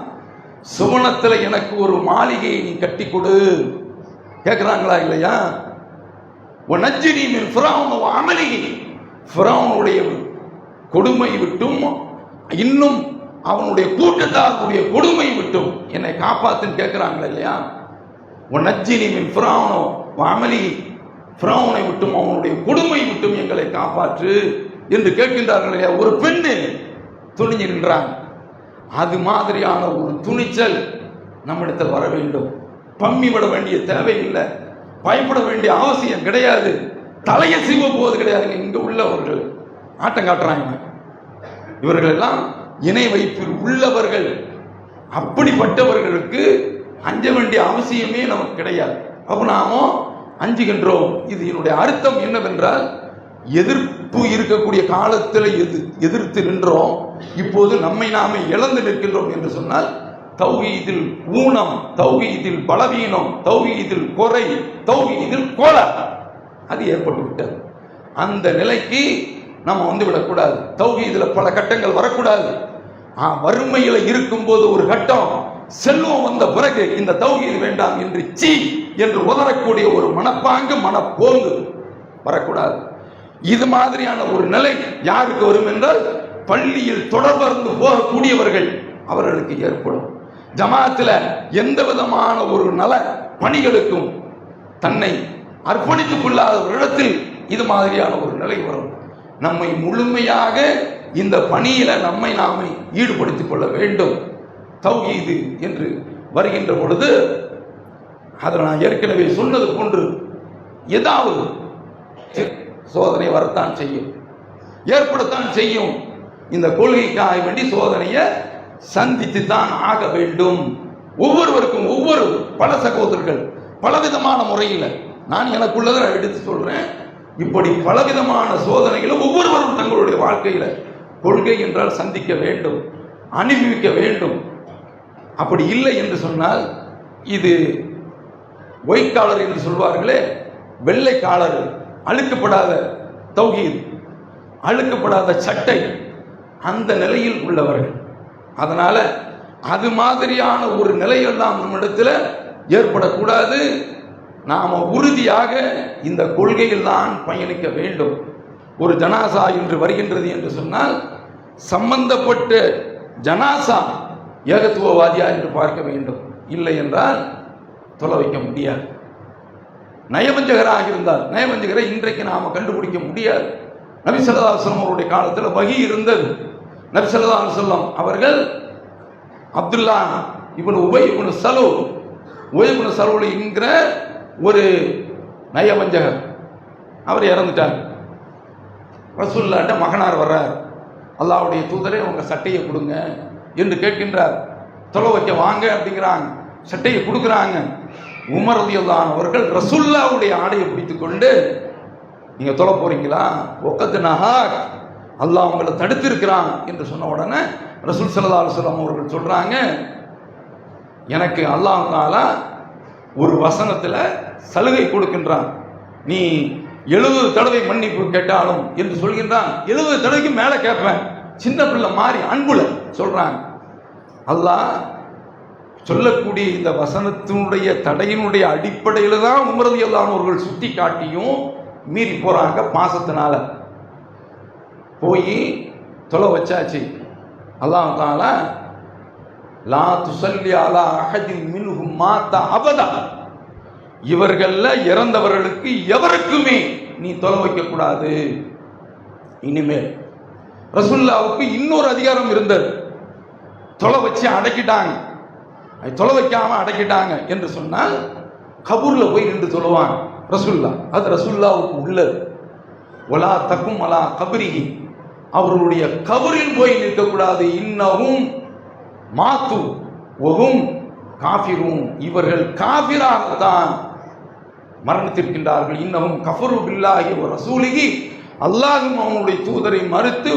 சுவனத்துல எனக்கு ஒரு மாளிகையை நீ கட்டி கொடு கேட்கிறாங்களா இல்லையா? வனஜ்ஜினி மின் ஃபிரௌன் வ அமலிஹி, ஃபிரௌனுடைய கொடுமை விட்டும் இன்னும் அவனுடைய கூட்டத்தாருடைய கொடுமை விட்டும் என்னை காப்பாத்துன்னு கேட்கிறாங்களா இல்லையா? வனஜ்ஜினி மின் ஃபிரௌன் வ அமலிஹி, ஃபிரௌனை விட்டும் அவனுடைய கொடுமை விட்டும் எங்களை காப்பாற்று என்று கேட்கின்றார்கள் இல்லையா? ஒரு பெண்ணு துணிஞ்சு நின்றாங்க. அது மாதிரியான ஒரு துணிச்சல் நம்மிடத்தில் வர வேண்டும். பம்மி விட வேண்டிய தேவையில்லை, பயப்பட வேண்டிய அவசியம் கிடையாது, தலையை சீவ போவது கிடையாது. இங்க உள்ளவர்கள் ஆட்டம் காட்டுறாங்க. இவர்கள் எல்லாம் இணை வைப்பில் உள்ளவர்கள். அப்படிப்பட்டவர்களுக்கு அஞ்ச வேண்டிய அவசியமே நமக்கு கிடையாது. அப்ப நாமோ அஞ்சுகின்றோம். இது என்னுடைய அர்த்தம் என்னவென்றால், எதிர்ப்பு இருக்கக்கூடிய காலத்தில் எதிர்த்து நின்றோம், இப்போது நம்மை நாமே இழந்து நிற்கின்றோம் என்று சொன்னால் தௌஹீதில் ஊனம், தௌஹீதில் பலவீனம், தௌஹீதில் குறை, தௌஹீதில் கோளாறு அது ஏற்பட்டு விட்டது. அந்த நிலைக்கு நம்ம வந்து விடக்கூடாது. தௌஹீதில் பல கட்டங்கள் வரக்கூடாது. வறுமையில இருக்கும் போது ஒரு கட்டம், செல்வம் வந்த பிறகு இந்த தௌஹீது வேண்டாம் என்று சீ என்று உதறக்கூடிய ஒரு மனப்பாங்கு, மனப்போங்கு வரக்கூடாது. இது மாதிரியான ஒரு நிலை யாருக்கு வரும் என்றால், பள்ளியில் தொடர்பு போகக்கூடியவர்கள் அவர்களுக்கு ஏற்படும். ஜமாத்தில் எந்த விதமான ஒரு நல பணிகளுக்கும் தன்னை அர்ப்பணித்துக் கொள்ளாத ஒரு இடத்தில் இது மாதிரியான ஒரு நிலை வரும். நம்மை முழுமையாக இந்த பணியில நம்மை நாமே ஈடுபடுத்திக் கொள்ள வேண்டும். தௌஹீது என்று வருகின்ற பொழுது, அதில் நான் ஏற்கனவே சொன்னது போன்று ஏதாவது சோதனை வரத்தான் செய்யும், ஏற்படத்தான் செய்யும். இந்த கொள்கைக்காக வேண்டி சோதனையை சந்தித்து தான் ஆக வேண்டும். ஒவ்வொருவருக்கும் ஒவ்வொரு பல சகோதரர்கள் பலவிதமான முறையில், நான் எனக்குள்ளதை நான் எடுத்து சொல்றேன், இப்படி பலவிதமான சோதனைகளை ஒவ்வொருவரும் தங்களுடைய வாழ்க்கையில கொள்கை என்றால் சந்திக்க வேண்டும், அனுபவிக்க வேண்டும். அப்படி இல்லை என்று சொன்னால் இது ஒயிட் காலர் என்று சொல்வார்களே, வெள்ளை காலர், அழுக்கப்படாத தௌஹீத், அழுக்கப்படாத சட்டை, அந்த நிலையில் உள்ளவர்கள். அதனால அது மாதிரியான ஒரு நிலையெல்லாம் நம்மிடத்தில் ஏற்படக்கூடாது. நாம் உறுதியாக இந்த கொள்கையில் தான் பயணிக்க வேண்டும். ஒரு ஜனாசா என்று வருகின்றது என்று சொன்னால் சம்பந்தப்பட்ட ஜனாசா ஏகத்துவவாதியா என்று பார்க்க வேண்டும். இல்லை என்றால் தொலை வைக்க முடியாது. நயவஞ்சகராக இருந்தால், நயவஞ்சகரை இன்றைக்கு நாம் கண்டுபிடிக்க முடியாது. நபி ஸல்லல்லாஹு அலைஹி வஸல்லம் அவருடைய காலத்தில் வஹி இருந்தது. நபி ஸல்லல்லாஹு அலைஹி வஸல்லம் அவர்கள் அப்துல்லா இப்னு உபை இப்னு சலூல், உபை இப்னு சலூல் என்கிற ஒரு நயவஞ்சகர், அவர் இறந்துட்டார். ரசூலுல்லாஹ்ட்ட மகனார் வர்றார். அல்லாஹ்வுடைய தூதரே உங்க சட்டையை கொடுங்க என்று கேட்கின்றார். தொலை வைக்க வாங்க அப்படிங்கிறாங்க, சட்டையை கொடுக்குறாங்க. உமர் ரலியல்லாஹு அன்ஹு அவர்கள் ரசூலுல்லாஹ்வுடைய ஆடையை பிடித்துக் கொண்டு, நீங்க தொலை போறீங்களா, ஒக்கத்து நஹாக், அல்லாஹ் உங்களை தடுத்திருக்கிறான் என்று சொன்ன உடனே ரசூல் ஸல்லல்லாஹு அலைஹி வஸல்லம் அவர்கள் சொல்றாங்க, எனக்கு அல்லாஹ் தஆலா ஒரு வசனத்தில் சலுகை கொடுக்கின்றான், நீ 70 தடவை மன்னிப்பு கேட்டாலும் என்று சொல்கின்றான். 70 தடவைக்கு மேல கேட்பேன், சின்ன பிள்ளை மாதிரி அன்புல சொல்றாங்க. அல்லாஹ் சொல்லக்கூடிய இந்த வசனத்தினுடைய தடையினுடைய அடிப்படையில் தான் உமர் ரலியல்லாஹு அன்ஹு அவர்கள் சுட்டி காட்டியும் மீறி போறாங்க. பாசத்தினால போய் தொலை வச்சாச்சு. அல்லாஹ் தஆலா லா துஸல்லி அலா அஹதின் மின்ஹும் மாத அபதா, இவர்கள்ல இறந்தவர்களுக்கு எவருக்குமே நீ தொலை வைக்க கூடாது. இனிமேல் ரசூலுல்லாஹ்வுக்கு இன்னொரு அதிகாரம் இருந்தது. தொலை வச்சு அடக்கிட்டாங்க, தொலை வைக்காம அடக்கிட்டாங்க என்று சொன்னால் கபூர்ல போய் நின்று தொழுவாங்க ரசூலுல்லாஹ். அது ரசூலுல்லாஹ்வுக்கு உள்ளது. வலா தக்கும் அலா கபரிஹி, அவர்களுடைய கபரில் போய் நிற்கக்கூடாது. இன்னஹும் மாத்து வஹும் காஃபிரூன், இவர்கள் காஃபிராகத்தான் மரணித்திருக்கின்றார்கள். இன்னஹும் கஃபரு பில்லாஹி வ ரசூலிஹி, அல்லாஹ்வும் அவனுடைய தூதரை மறுத்து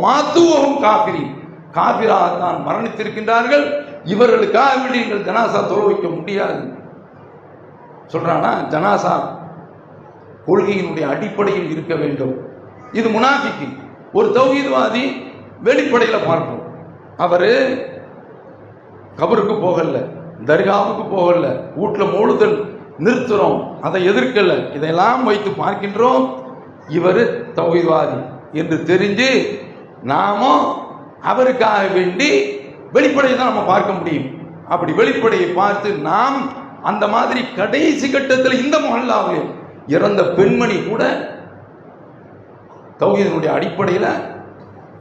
மாத்து வஹும் காஃபிரீன், காஃபிராகத்தான் மரணித்திருக்கின்றார்கள். இவர்களுக்காக நீங்கள் ஜனாசா தொலை வைக்க முடியாது சொல்றானா. ஜனாசா கொள்கையினுடைய அடிப்படையில் இருக்க வேண்டும். இது முனாஃபிக்கு. ஒரு தௌஹீத்வாதி வெளிப்படையில் பார்ப்போம், அவரு கபருக்கு போகல, தர்காவுக்கு போகல, வீட்டில் மூடுதல் நிறுத்துறோம், அதை எதிர்க்கல, இதையெல்லாம் வைத்து பார்க்கின்றோம், இவர் தௌஹீத்வாதி என்று தெரிஞ்சு நாமும் அவருக்காக வேண்டி வெளிப்படையை தான் நம்ம பார்க்க முடியும். அப்படி வெளிப்படையை பார்த்து நாம் அந்த மாதிரி கடைசி கட்டத்தில் இந்த மஹல்லாவில் இறந்த பெண்மணி கூட தௌஹீதினுடைய அடிப்படையில்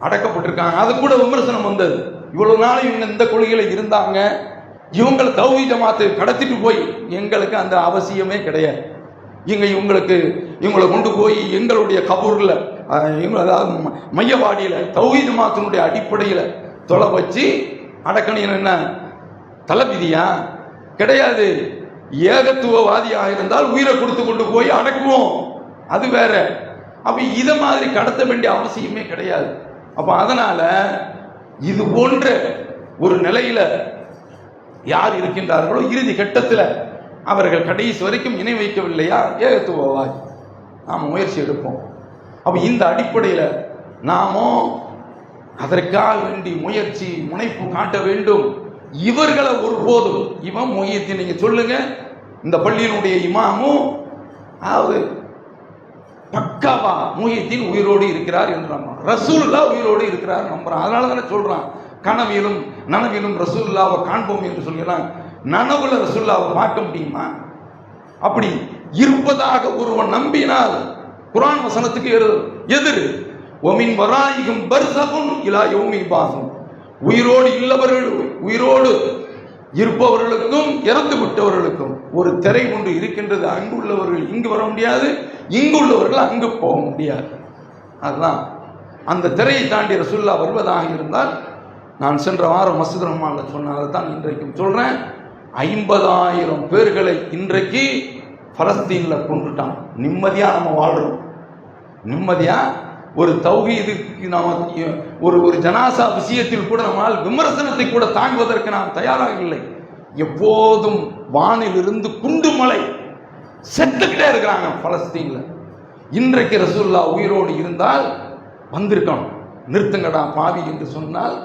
அடக்கப்பட்டிருக்காங்க. அது கூட விமர்சனம் வந்தது. இவ்வளவு நாள் இவங்க இந்த கொள்கையில இருந்தாங்க, இவங்களை தௌஹீத் ஜமாத்து கடத்திட்டு போய், எங்களுக்கு அந்த அவசியமே கிடையாது, இவங்களை கொண்டு போய் எங்களுடைய கபூர்ல, அதாவது மையவாடியில தௌஹீத் ஜமாத்தினுடைய அடிப்படையில் தொலை வச்சு அடக்கணும். என்ன தலவிதியா? கிடையாது. ஏகத்துவவாதியாக இருந்தால் உயிரை கொடுத்து கொண்டு போய் அடக்குவோம், அது வேற. அப்ப இத மாதிரி கடத்த வேண்டிய அவசியமே கிடையாது. அப்ப அதனால இது போன்ற ஒரு நிலையில யார் இருக்கின்றார்களோ, இறுதி கட்டத்தில் அவர்கள் கடைசி வரைக்கும் இணை வைக்கவில்லையா, ஏகத்துவவாதி, நாம் முயற்சி எடுப்போம். அப்ப இந்த அடிப்படையில் நாமும் அதற்காக வேண்டி முயற்சி முனைப்பு காட்ட வேண்டும். இவர்களை ஒருபோதும் இவன் முயற்சி, நீங்க சொல்லுங்க, இந்த பள்ளியினுடைய இமாமும் அதாவது பக்காவா முஹிதீன் உயிரோடு இருக்கிறார் என்று நம்புறான், ரசூலுல்லாஹ் உயிரோடு இருக்கிறார் நம்புறான். அதனால தானே சொல்றான், கனவிலும் நனவிலும் ரசூலுல்லாஹ்வை காண்போம் என்று சொல்கிறான். நனவுல ரசூலுல்லாஹ்வை பார்க்க முடியுமா? அப்படி இருப்பதாக ஒருவன் நம்பினால் குர்ஆன் வசனத்துக்கு எதிர். ஒமின் வராயிகும் பர்ஸகுன் இலா யௌமி பாஸுன், உயிரோடு இல்லவர்கள், உயிரோடு இருப்பவர்களுக்கும் இறந்து விட்டவர்களுக்கும் ஒரு திரை ஒன்று இருக்கின்றது. அங்கு உள்ளவர்கள் இங்கு வர முடியாது, இங்கு உள்ளவர்கள் அங்கு போக முடியாது. அதுதான் அந்த திரையை தாண்டி ரசூலுல்லாஹ் வருவதாக இருந்தால், நான் சென்ற வாரம் மஸ்ஜித் ரஹ்மான்ல சொன்ன அதை தான் இன்றைக்கும் சொல்றேன். 50,000 பேர்களை இன்றைக்கு பலஸ்தீன்ல கொண்டுட்டான். நிம்மதியா நம்ம வாழ்றோம், நிம்மதியா ஒரு தௌஹீதுக்கு நாம் ஒரு ஜனாசா விஷயத்தில் கூட நம்மால் விமர்சனத்தை கூட தாங்குவதற்கு நாம் தயாராக இல்லை. எப்போதும் வானிலிருந்து குண்டுமலை செத்துக்கிட்டே இருக்கிறாங்க பலஸ்தீன்ல. இன்றைக்கு ரசூலுல்லாஹ் உயிரோடு இருந்தால் வந்திருக்கணும், நிறுத்துங்கடா பாவி என்று சொன்னால்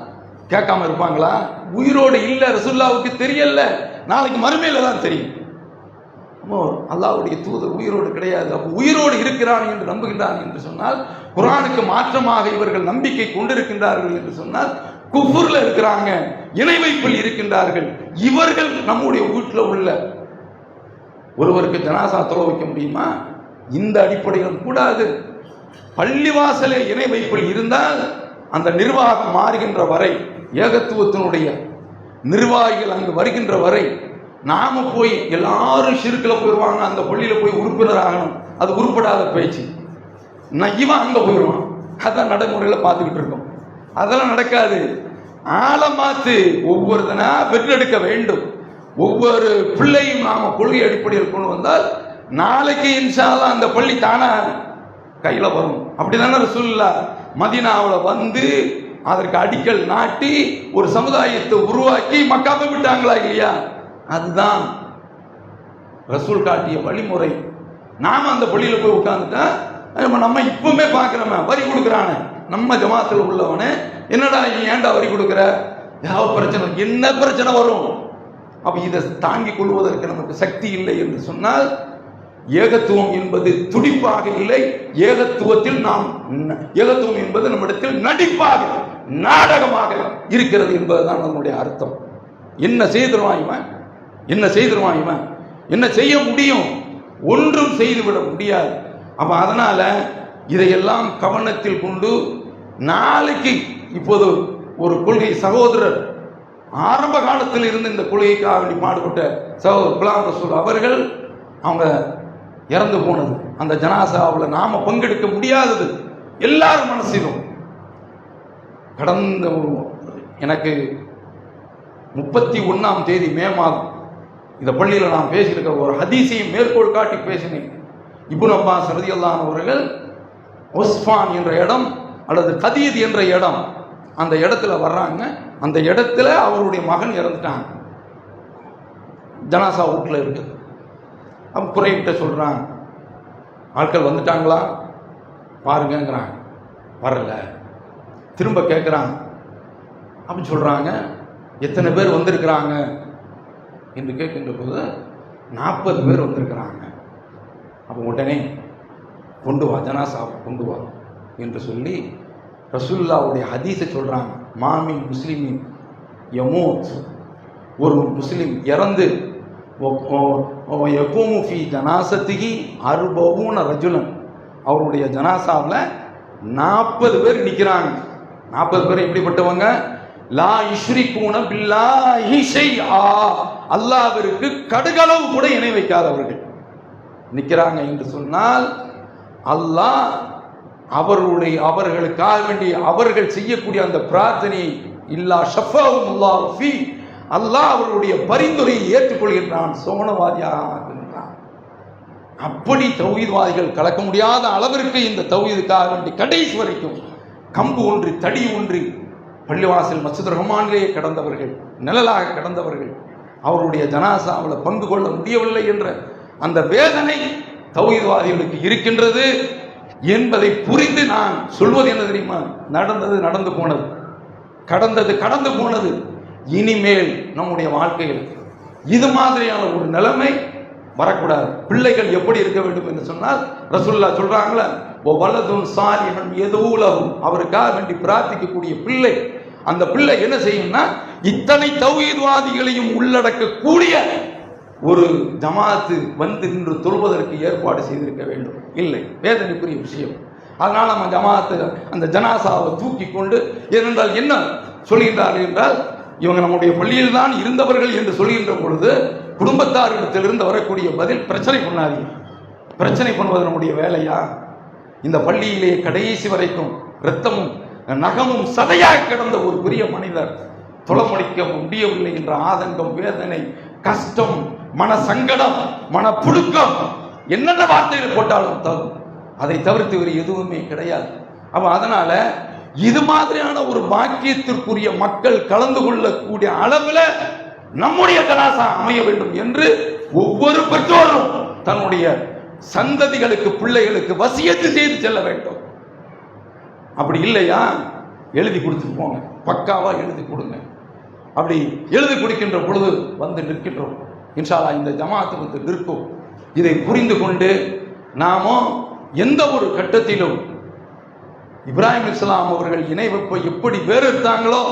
கேட்காம இருப்பாங்களா? உயிரோடு இல்லை, ரசூலுல்லாஹ்வுக்கு தெரியல, நாளைக்கு மறுமையில தான் தெரியும். அல்லாஹ்வுடைய தூதர் உயிரோடு கிடையாது. அப்போ உயிரோடு இருக்கிறான் என்று நம்புகின்றான் என்று சொன்னால், குர்ஆனுக்கு மாற்றமாக இவர்கள் நம்பிக்கை கொண்டிருக்கின்றார்கள் என்று சொன்னால் குஃப்ர்ல இருக்கிறாங்க, இணை வைப்பில் இருக்கின்றார்கள். இவர்கள் நம்முடைய வீட்டில் உள்ள ஒருவருக்கு ஜனாசா தொலை வைக்க முடியுமா? இந்த அடிப்படையில் கூடாது. பள்ளிவாசலே இணை வைப்பில் இருந்தால் அந்த நிர்வாகம் மாறுகின்ற வரை, ஏகத்துவத்தினுடைய நிர்வாகிகள் அங்கு வருகின்ற வரை நாம போய் எல்லாரும் ஷிர்கில் போயிடுவாங்க, அந்த பள்ளியில போய் உறுப்பினர் ஆகணும், அது உருப்படாத பேச்சு. இவன் அங்க போயிடுவான். அதான் நடைமுறையில் பார்த்துக்கிட்டு இருக்கோம். அதெல்லாம் நடக்காது. ஆழமாத்து ஒவ்வொருத்தனா பெற்றெடுக்க வேண்டும். ஒவ்வொரு பிள்ளையும் நாம கொள்கை அடிப்படையில் கொண்டு வந்தால் நாளைக்கு இன்ஷா அல்லாஹ் அந்த பள்ளி தானா கையில வரும். அப்படிதானே ரசூலுல்லாஹ் மதீனாவுல வந்து அதற்கு அடிக்கல் நாட்டி ஒரு சமுதாயத்தை உருவாக்கி மக்காவை விட்டாங்களா இல்லையா? அதுதான் ரசூல் காட்டிய வழிமுறை. நாம அந்த பள்ளியில போய் உட்கார்ந்துட்டா நம்ம இப்பவுமே பார்க்கிறோமே, வரி கொடுக்குறானே நம்ம ஜமாத்தில் உள்ளவனே, என்னடா ஏன்டா வரி கொடுக்குற, ஏதாவது பிரச்சனை, என்ன பிரச்சனை வரும்? அப்ப இதை தாங்கிக் கொள்வதற்கு நமக்கு சக்தி இல்லை என்று சொன்னால், ஏகத்துவம் என்பது துடிப்பாக இல்லை, ஏகத்துவத்தில் ஏகத்துவம் என்பது நம்மிடத்தில் நடிப்பாக நாடகமாக இருக்கிறது என்பதுதான் நம்முடைய அர்த்தம். என்ன செய்திருவான் இவன், என்ன செய்திருவான் இவன், என்ன செய்ய முடியும்? ஒன்றும் செய்துவிட முடியாது. அப்ப அதனால இதையெல்லாம் கவனத்தில் கொண்டு நாளைக்கு இப்போது ஒரு கொள்கை சகோதரர் ஆரம்ப காலத்தில் இருந்து இந்த கொள்கைக்காக வேண்டி பாடுபட்ட சகோதரர் குலாம் ரசூல் அவர்கள் அவங்க இறந்து போனது, அந்த ஜனாசாவில் நாம பங்கெடுக்க முடியாதது எல்லாரும் மனசிலும். கடந்த எனக்கு 31ஆம் தேதி மே மாதம் இந்த பள்ளியில் நான் பேசியிருக்கிற ஒரு ஹதீஸையும் மேற்கோள் காட்டி பேசினேன். இப்னு அப்பாஸ் ரலியல்லாஹு அன்ஹு அவர்கள் உஸ்ஃபான் என்ற இடம் அல்லது கதீத் என்ற இடம், அந்த இடத்துல வர்றாங்க. அந்த இடத்துல அவருடைய மகன் இறந்துட்டாங்க, ஜனாசா வீட்டில் இருக்குது. அப்போ குறைகிட்ட சொல்கிறாங்க, ஆட்கள் வந்துட்டாங்களா பாருங்கிறாங்க. வரல. திரும்ப கேட்குறாங்க. அப்படின்னு சொல்கிறாங்க, எத்தனை பேர் வந்திருக்கிறாங்க என்று கேட்கின்ற போது 40 பேர் வந்திருக்கிறாங்க. அப்போ உடனே கொண்டு வா, ஜனாசாவை கொண்டு வா என்று சொல்லி ரசூலுல்லாஹ்வுடைய ஹதீஸை சொல்கிறாங்க. மாமின் முஸ்லிமின் யமூத், ஒரு முஸ்லிம் இறந்து யகூமு ஃபீ ஜனாசத்திஹி 40 ரஜுலன், அவருடைய ஜனாசாவில் 40 பேர் நிற்கிறாங்க. 40 பேர் எப்படிப்பட்டவங்க? லா யுஷ்ரிகூன பில்லாஹி ஷைஆ, அல்லாஹ்விற்கு கடுகளவு கூட இணை வைக்காதவர்கள் நிற்கிறாங்க என்று சொன்னால், அல்லாஹ் அவர்களுக்காக வேண்டி அவர்கள் செய்யக்கூடிய அந்த பிரார்த்தனையை இல்லா ஷஃபாஹுல்லாஹு ஃபீ, அல்லாஹ் அவர்களுடைய பரிந்துரையை ஏற்றுக்கொள்கின்றான், சோனவாதியாக ஆக்குகின்றான். அப்படி தௌஹீத்வாதிகள் கலக்க முடியாத அளவிற்கு இந்த தௌஹீதுக்காக வேண்டி கடைசி வரைக்கும் கம்பு ஒன்றி தடி ஒன்றி பள்ளிவாசல் மஸ்ஜித் ரஹ்மானிலேயே கடந்தவர்கள், நிழலாக கடந்தவர்கள், அவருடைய ஜனாசாவில் பங்கு கொள்ள முடியவில்லை என்ற அந்த வேதனை தௌஹீத்வாதிகளுக்கு இருக்கின்றது என்பதை புரிந்து நான் சொல்வது என்ன தெரியுமா? நடந்தது நடந்து போனது, கடந்தது கடந்து போனது. இனிமேல் நம்முடைய வாழ்க்கையில் இது மாதிரியான ஒரு நிலைமை வரக்கூடாது. பிள்ளைகள் எப்படி இருக்க வேண்டும் என்று சொன்னால், ரசூலுல்லாஹ் சொல்றாங்களே, வலதுன் சாலிஹன் யதுலஹு, அவருக்காக வேண்டி பிரார்த்திக்கக்கூடிய பிள்ளை, அந்த பிள்ளை என்ன செய்யும்னா இத்தனை தௌஹீத்வாதிகளையும் உள்ளடக்கக்கூடிய ஒரு ஜமாத்து வந்து நின்று தொழுவதற்கு ஏற்பாடு செய்திருக்க வேண்டும். இல்லை, வேதனைக்குரிய விஷயம். அதனால் நம்ம ஜமாத்து அந்த ஜனாசாவை தூக்கி கொண்டு, ஏனென்றால் என்ன சொல்கின்றார்கள் என்றால், இவங்க நம்முடைய பள்ளியில் தான் இருந்தவர்கள் என்று சொல்கின்ற பொழுது குடும்பத்தாரிடத்திலிருந்து வரக்கூடிய பதில், பிரச்சனை பண்ணாதீங்க. பிரச்சனை பண்ணுவது நம்முடைய வேலையா? இந்த பள்ளியிலே கடைசி வரைக்கும் இரத்தமும் நகமும் சதையாக கிடந்த ஒரு பெரிய மனிதர் தொலைமொழிக்க முடியவில்லை என்ற ஆதங்கம், வேதனை, கஷ்டம், மன சங்கடம், மன புழுக்கம், என்னென்ன வார்த்தைகள் போட்டாலும் தரும். அதை தவிர்த்து வேறு எதுவுமே கிடையாது. அப்ப அதனால இது மாதிரியான ஒரு பாக்கியத்திற்குரிய மக்கள் கலந்து கொள்ளக்கூடிய அளவுல நம்முடைய கலாசாரம் அமைய வேண்டும் என்று ஒவ்வொரு பெற்றோரும் தன்னுடைய சந்ததிகளுக்கு, பிள்ளைகளுக்கு வசியத்து செய்து செல்ல வேண்டும். அப்படி இல்லையா, எழுதி கொடுத்துட்டு போங்க, பக்காவா எழுதி கொடுங்க. அப்படி எழுதி கொடுக்கின்ற பொழுது வந்து நிற்கின்றோம். இன்ஷா அல்லாஹ் இந்த ஜமாஅத்து வந்து நிற்கும். இதை புரிந்து கொண்டு நாமும் எந்த ஒரு கட்டத்திலும் இப்ராஹிம் இஸ்லாம் அவர்கள் இணை வைப்பை எப்படி வேறெடுத்தாங்களோ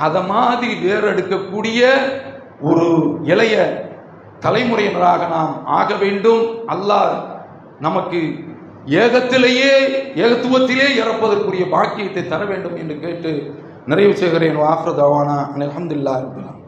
அதை மாதிரி வேறெடுக்கக்கூடிய ஒரு இளைய தலைமுறையினராக நாம் ஆக வேண்டும். அல்லாஹ் நமக்கு ஏகத்துவத்திலே இறப்பதற்குரிய பாக்கியத்தை தர வேண்டும் என்று கேட்டு நிறைவு செய்கிறேன். வாஃபிரு தவானா அல்ஹம்துலில்லாஹி ரப்பில் ஆலமீன்.